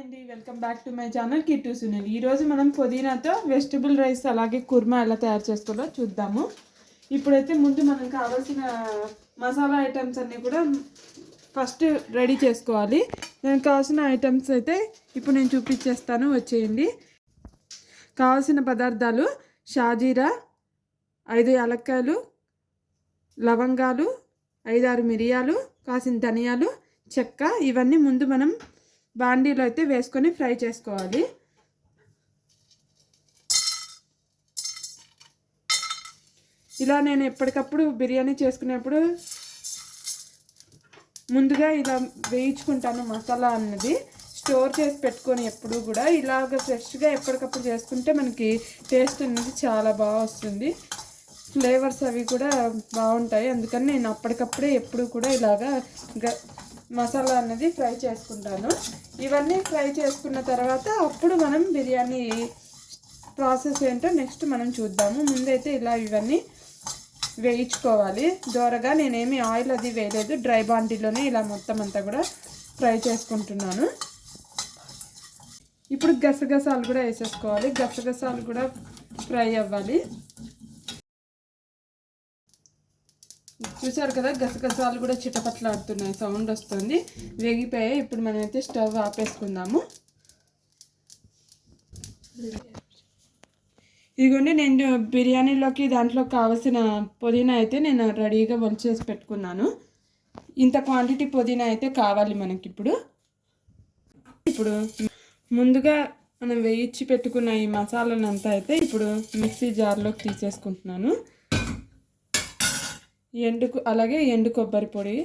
అండి, welcome back to my channel Kittu Sunil. ఈరోజు మనం పుదీనాతో వెజిటబుల్ రైస్ అలాగే కుర్మా ఎలా తయారు చేసుకోవాలో చూద్దాము. ఇప్పుడైతే ముందు మనం కావాల్సిన మసాలా ఐటమ్స్ అన్నీ కూడా ఫస్ట్ రెడీ చేసుకోవాలి. దానికి కావాల్సిన ఐటమ్స్ అయితే ఇప్పుడు నేను చూపించేస్తాను, వచ్చేయండి. కావాల్సిన పదార్థాలు: షాజీరా, 5 యాలక్కాయలు, లవంగాలు, 5-6 మిరియాలు, కాసిన ధనియాలు, చెక్క. ఇవన్నీ ముందు మనం బాండీలో అయితే వేసుకొని ఫ్రై చేసుకోవాలి. ఇలా నేను ఎప్పటికప్పుడు బిర్యానీ చేసుకునేప్పుడు ముందుగా ఇలా వేయించుకుంటాను. మసాలా అన్నది స్టోర్ చేసి పెట్టుకొని ఎప్పుడు కూడా ఇలాగ ఫ్రెష్గా ఎప్పటికప్పుడు చేసుకుంటే మనకి టేస్ట్ అనేది చాలా బాగా వస్తుంది. ఫ్లేవర్స్ అవి కూడా బాగుంటాయి. అందుకని నేను అప్పటికప్పుడే ఎప్పుడు కూడా ఇలాగా మసాలా అన్నది ఫ్రై చేసుకుంటాను. ఇవన్నీ ఫ్రై చేసుకున్న తర్వాత అప్పుడు మనం బిర్యానీ ప్రాసెస్ ఏంటో నెక్స్ట్ మనం చూద్దాము. ముందైతే ఇలా ఇవన్నీ వేయించుకోవాలి దోరగా. నేనేమి ఆయిల్ అది వేయలేదు, డ్రై బాండీలోనే ఇలా మొత్తం అంతా కూడా ఫ్రై చేసుకుంటున్నాను. ఇప్పుడు గసగసాలు కూడా వేసేసుకోవాలి. గసగసాలు కూడా ఫ్రై అవ్వాలి. చూసారు కదా, గసగసాలు కూడా చిటపట్లాడుతున్నాయి, సౌండ్ వస్తుంది, వేగిపోయాయి. ఇప్పుడు మనమైతే స్టవ్ ఆపేసుకుందాము. ఇదిగోండి, నేను బిర్యానీలోకి దాంట్లో కావాల్సిన పుదీనా అయితే నేను రెడీగా వంచేసి పెట్టుకున్నాను. ఇంత క్వాంటిటీ పుదీనా అయితే కావాలి మనకి. ఇప్పుడు ముందుగా మనం వేయించి పెట్టుకున్న ఈ మసాలానంతా అయితే ఇప్పుడు మిక్సీ జార్లోకి తీసేసుకుంటున్నాను. అలాగే ఎండు కొబ్బరి పొడి,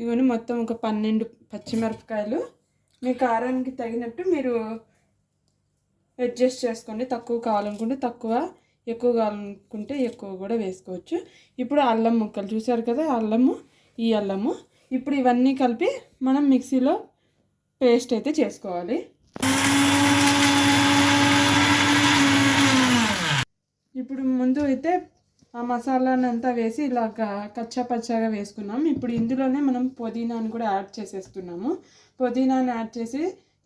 ఇవన్నీ మొత్తం ఒక 12 పచ్చిమిరపకాయలు. మీ కారానికి తగినట్టు మీరు అడ్జస్ట్ చేసుకోండి. తక్కువ కావాలనుకుంటే తక్కువ, ఎక్కువ కావాలనుకుంటే ఎక్కువ కూడా వేసుకోవచ్చు. ఇప్పుడు అల్లం ముక్కలు చూసారు కదా, ఈ అల్లము. ఇప్పుడు ఇవన్నీ కలిపి మనం మిక్సీలో పేస్ట్ అయితే చేసుకోవాలి. ఇప్పుడు ముందు అయితే ఆ మసాలాని అంతా వేసి ఇలాగా కచ్చాపచ్చాగా వేసుకున్నాం. ఇప్పుడు ఇందులోనే మనం పుదీనాని కూడా యాడ్ చేసేస్తున్నాము. పుదీనాని యాడ్ చేసి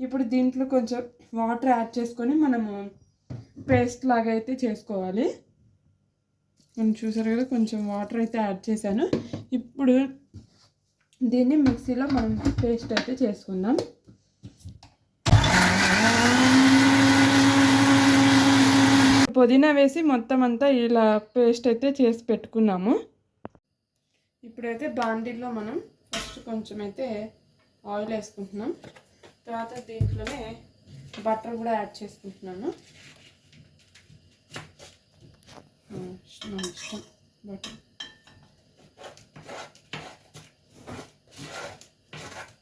ఇప్పుడు దీంట్లో కొంచెం వాటర్ యాడ్ చేసుకొని మనము పేస్ట్ లాగా అయితే చేసుకోవాలి. నేను చూసారు కదా, కొంచెం వాటర్ అయితే యాడ్ చేశాను. ఇప్పుడు దీన్ని మిక్సీలో మనం పేస్ట్ అయితే చేసుకుందాం. పుదీనా వేసి మొత్తం అంతా ఇలా పేస్ట్ అయితే చేసి పెట్టుకున్నాము. ఇప్పుడైతే బాండీలో మనం ఫస్ట్ కొంచెం అయితే ఆయిల్ వేసుకుంటున్నాం. తర్వాత దీంట్లోనే బటర్ కూడా యాడ్ చేసుకుంటున్నాను. ఇష్టం బటర్.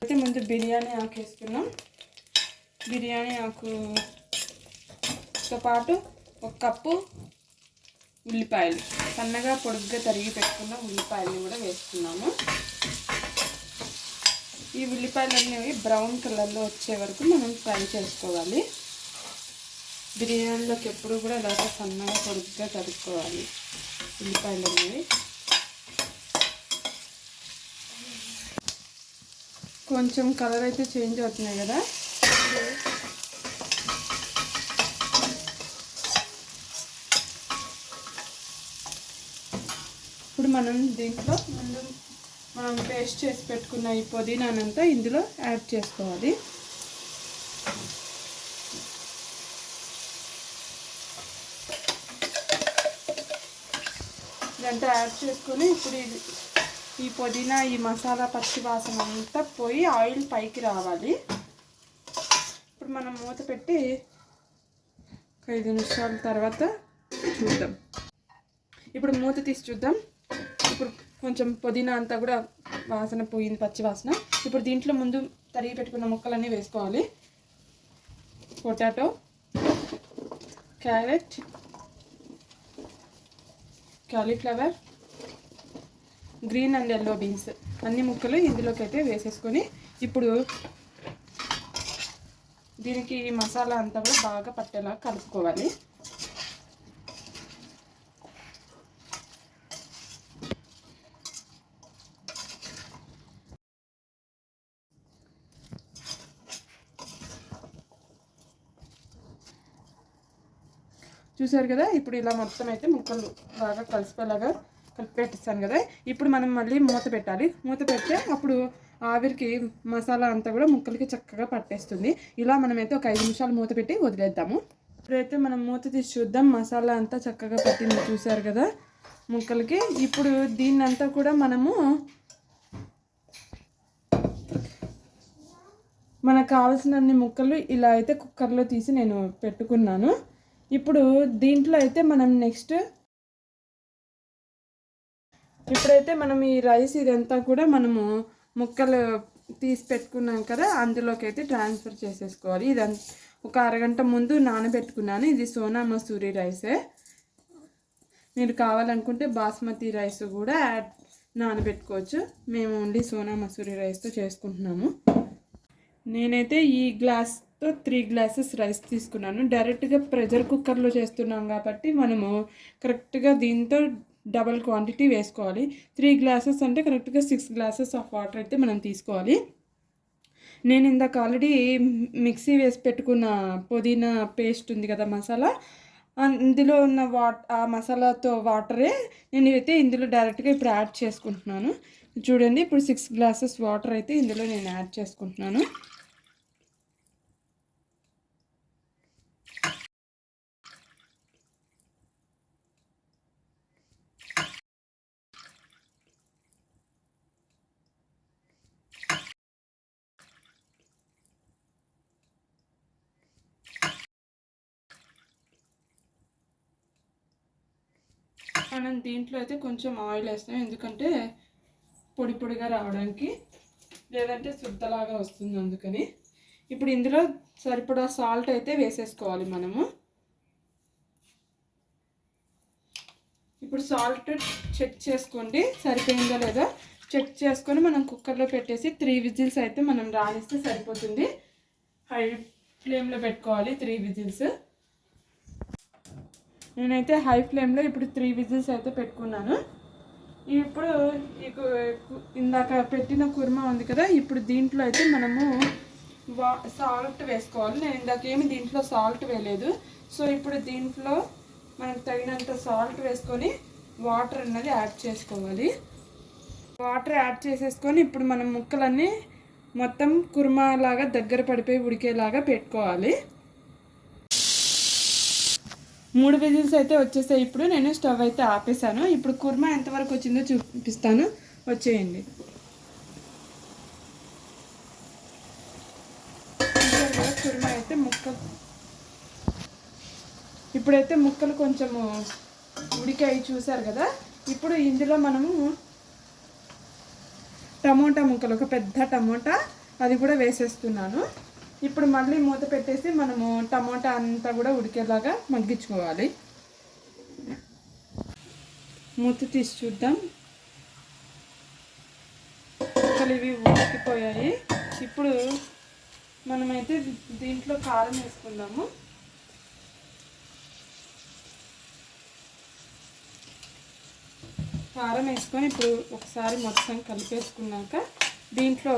అయితే ముందు బిర్యానీ ఆకు వేసుకున్నాం. బిర్యానీ ఆకుతో పాటు 1 కప్పు ఉల్లిపాయలు, సన్నగా పొడుగ్గా తరిగి పెట్టుకున్న ఉల్లిపాయలు కూడా వేసుకున్నాము. ఈ ఉల్లిపాయలు అనేవి బ్రౌన్ కలర్లో వచ్చే వరకు మనం ఫ్రై చేసుకోవాలి. బిర్యానీలోకి ఎప్పుడు కూడా ఇలాగ సన్నగా పొడుగ్గా తరుక్కోవాలి ఉల్లిపాయలు అనేవి. కొంచెం కలర్ అయితే చేంజ్ అవుతున్నాయి కదా. ఇప్పుడు మనం దీంట్లో ముందు మనం పేస్ట్ చేసి పెట్టుకున్న ఈ పుదీనానంతా ఇందులో యాడ్ చేసుకోవాలి. ఇదంతా యాడ్ చేసుకొని ఇప్పుడు ఈ పుదీనా, ఈ మసాలా పచ్చి వాసన అంతా పోయి ఆయిల్ పైకి రావాలి. ఇప్పుడు మనం మూత పెట్టి 5 నిమిషాల తర్వాత చూద్దాం. ఇప్పుడు మూత తీసి చూద్దాం. ఇప్పుడు కొంచెం పుదీనా అంతా కూడా వాసన పోయింది, పచ్చి వాసన. ఇప్పుడు దీంట్లో ముందు తరిగి పెట్టుకున్న ముక్కలన్నీ వేసుకోవాలి. Potato, carrot, cauliflower, green and yellow beans అన్ని ముక్కలు ఇందులోకి అయితే వేసేసుకొని ఇప్పుడు దీనికి ఈ మసాలా అంతా కూడా బాగా పట్టేలా కలుపుకోవాలి. చూసారు కదా. ఇప్పుడు ఇలా మొత్తం అయితే ముక్కలు బాగా కలిసిపోయేలాగా కలిపి పెట్టిస్తాను కదా. ఇప్పుడు మనం మళ్ళీ మూత పెట్టాలి. మూత పెడితే అప్పుడు ఆవిరికి మసాలా అంతా కూడా ముక్కలకి చక్కగా పట్టేస్తుంది. ఇలా మనమైతే ఒక 5 నిమిషాలు మూత పెట్టి వదిలేద్దాము. ఇప్పుడైతే మనం మూత తీసి చూద్దాం. మసాలా అంతా చక్కగా పట్టింది చూసారు కదా ముక్కలకి. ఇప్పుడు దీన్నంతా కూడా మనకు కావాల్సినన్ని ముక్కలు ఇలా అయితే కుక్కర్లో తీసి నేను పెట్టుకున్నాను. ఇప్పుడు దీంట్లో అయితే మనం ఇప్పుడైతే మనం ఈ రైస్ ఇదంతా కూడా మనము ముక్కలు తీసి పెట్టుకున్నాం కదా, అందులోకి అయితే ట్రాన్స్ఫర్ చేసేసుకోవాలి. ఇదంతా ఒక అరగంట ముందు నానబెట్టుకున్నాను. ఇది సోనా మసూరి రైసే. మీరు కావాలనుకుంటే బాస్మతి రైస్ కూడా నానబెట్టుకోవచ్చు. మేము ఓన్లీ సోనా మసూరి రైస్తో చేసుకుంటున్నాము. నేనైతే ఈ గ్లాస్తో 3 గ్లాసెస్ రైస్ తీసుకున్నాను. డైరెక్ట్గా ప్రెషర్ కుక్కర్లో చేస్తున్నాం కాబట్టి మనము కరెక్ట్గా దీంతో డబల్ క్వాంటిటీ వేసుకోవాలి. 3 గ్లాసెస్ అంటే కరెక్ట్గా 6 గ్లాసెస్ ఆఫ్ వాటర్ అయితే మనం తీసుకోవాలి. నేను ఇందాక ఆల్రెడీ మిక్సీ వేసి పెట్టుకున్న పుదీనా పేస్ట్ ఉంది కదా మసాలా, అందులో ఉన్న ఆ మసాలాతో వాటరే నేను అయితే ఇందులో డైరెక్ట్గా ఇప్పుడు యాడ్ చేసుకుంటున్నాను. చూడండి, ఇప్పుడు 6 గ్లాసెస్ వాటర్ అయితే ఇందులో నేను యాడ్ చేసుకుంటున్నాను. మనం దీంట్లో అయితే కొంచెం ఆయిల్ వేస్తాం, ఎందుకంటే పొడి పొడిగా రావడానికి, లేదంటే శుద్ధలాగా వస్తుంది అందుకని. ఇప్పుడు ఇందులో సరిపడా సాల్ట్ అయితే వేసేసుకోవాలి మనము. ఇప్పుడు సాల్ట్ చెక్ చేసుకోండి, సరిపోయిందో లేదో చెక్ చేసుకొని మనం కుక్కర్లో పెట్టేసి 3 విజిల్స్ అయితే మనం రానిస్తే సరిపోతుంది. హై ఫ్లేమ్లో పెట్టుకోవాలి 3 విజిల్స్. నేనైతే హై ఫ్లేమ్లో ఇప్పుడు 3 విజిల్స్ అయితే పెట్టుకున్నాను. ఇప్పుడు ఇందాక పెట్టిన కుర్మా ఉంది కదా, ఇప్పుడు దీంట్లో అయితే మనము సాల్ట్ వేసుకోవాలి. నేను ఇందాకేమి దీంట్లో సాల్ట్ వేయలేదు. సో ఇప్పుడు దీంట్లో మనకు తగినంత సాల్ట్ వేసుకొని వాటర్ అన్నది యాడ్ చేసుకోవాలి. వాటర్ యాడ్ చేసేసుకొని ఇప్పుడు మనం ముక్కలన్నీ మొత్తం కుర్మా లాగా దగ్గర పడిపోయి ఉడికేలాగా పెట్టుకోవాలి. 3 విజిల్స్ అయితే వచ్చేసాయి. ఇప్పుడు నేను స్టవ్ అయితే ఆపేసాను. ఇప్పుడు కుర్మా ఎంతవరకు వచ్చిందో చూపిస్తాను, వచ్చేయండి. కుర్మా అయితే ఇప్పుడైతే ముక్కలు కొంచెము ఉడికాయి చూసారు కదా. ఇప్పుడు ఇందులో మనము టమోటా ముక్కలు, ఒక పెద్ద టమోటా అది కూడా వేసేస్తున్నాను. ఇప్పుడు మళ్ళీ మూత పెట్టేసి మనము టమోటా అంతా కూడా ఉడికేలాగా మగ్గించుకోవాలి. మూత తీసి చూద్దాం. ముక్కలు ఇవి ఉడికిపోయాయి. ఇప్పుడు మనమైతే దీంట్లో కారం వేసుకుందాము. కారం వేసుకొని ఇప్పుడు ఒకసారి మొత్తం కలిపేసుకున్నాక దీంట్లో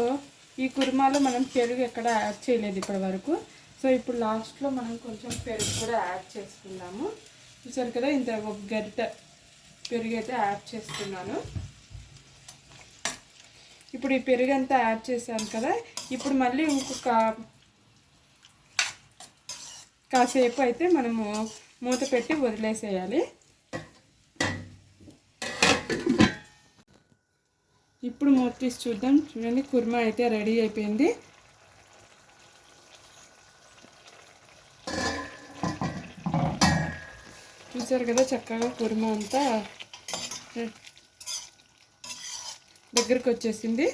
ఈ కుర్మాలో మనం పెరుగు ఎక్కడ యాడ్ చేయలేదు ఇప్పటి వరకు. సో ఇప్పుడు లాస్ట్లో మనం కొంచెం పెరుగు కూడా యాడ్ చేసుకుందాము. చూసారు కదా, ఇంత ఒక గరిట పెరుగు అయితే యాడ్ చేస్తున్నాను. ఇప్పుడు ఈ పెరుగు అంతా యాడ్ చేశాను కదా, ఇప్పుడు మళ్ళీ ఇంకొక కాసేపు అయితే మనము మూత పెట్టి వదిలేసేయాలి. ఇప్పుడు మూత తీసి చూద్దాం. చూడండి, కుర్మా అయితే రెడీ అయిపోయింది. చూసారు కదా, చక్కగా కుర్మా అంతా దగ్గరికి వచ్చేసింది.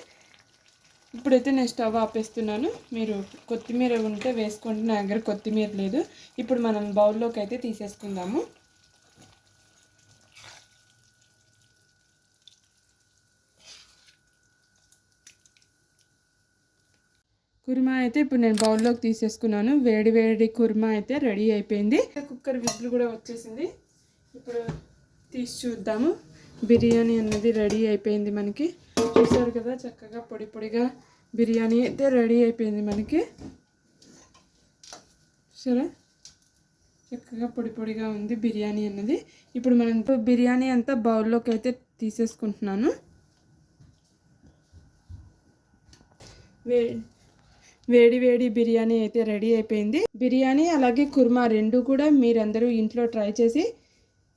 ఇప్పుడైతే నేను స్టవ్ ఆపేస్తున్నాను. మీరు కొత్తిమీర ఉంటే వేసుకోండి, నా దగ్గర కొత్తిమీర లేదు. ఇప్పుడు మనం బౌల్లోకి అయితే తీసేసుకుందాము. కుర్మా అయితే ఇప్పుడు నేను బౌల్లోకి తీసేసుకున్నాను. వేడి వేడి కుర్మా అయితే రెడీ అయిపోయింది. కుక్కర్ విజిల్ కూడా వచ్చేసింది. ఇప్పుడు తీసి చూద్దాము. బిర్యానీ అన్నది రెడీ అయిపోయింది మనకి. చూసారు కదా, చక్కగా పొడి పొడిగా బిర్యానీ అయితే రెడీ అయిపోయింది మనకి. సరే, చక్కగా పొడి పొడిగా ఉంది బిర్యానీ అన్నది. ఇప్పుడు మనం బిర్యానీ అంతా బౌల్లోకి అయితే తీసేసుకుంటున్నాను. వేడి వేడి బిర్యానీ అయితే రెడీ అయిపోయింది. బిర్యానీ అలాగే కుర్మా రెండు కూడా మీరందరూ ఇంట్లో ట్రై చేసి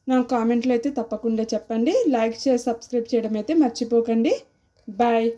నాకు కామెంట్లో అయితే తప్పకుండా చెప్పండి. లైక్ చేసి సబ్స్క్రైబ్ చేయడం అయితే మర్చిపోకండి. బాయ్.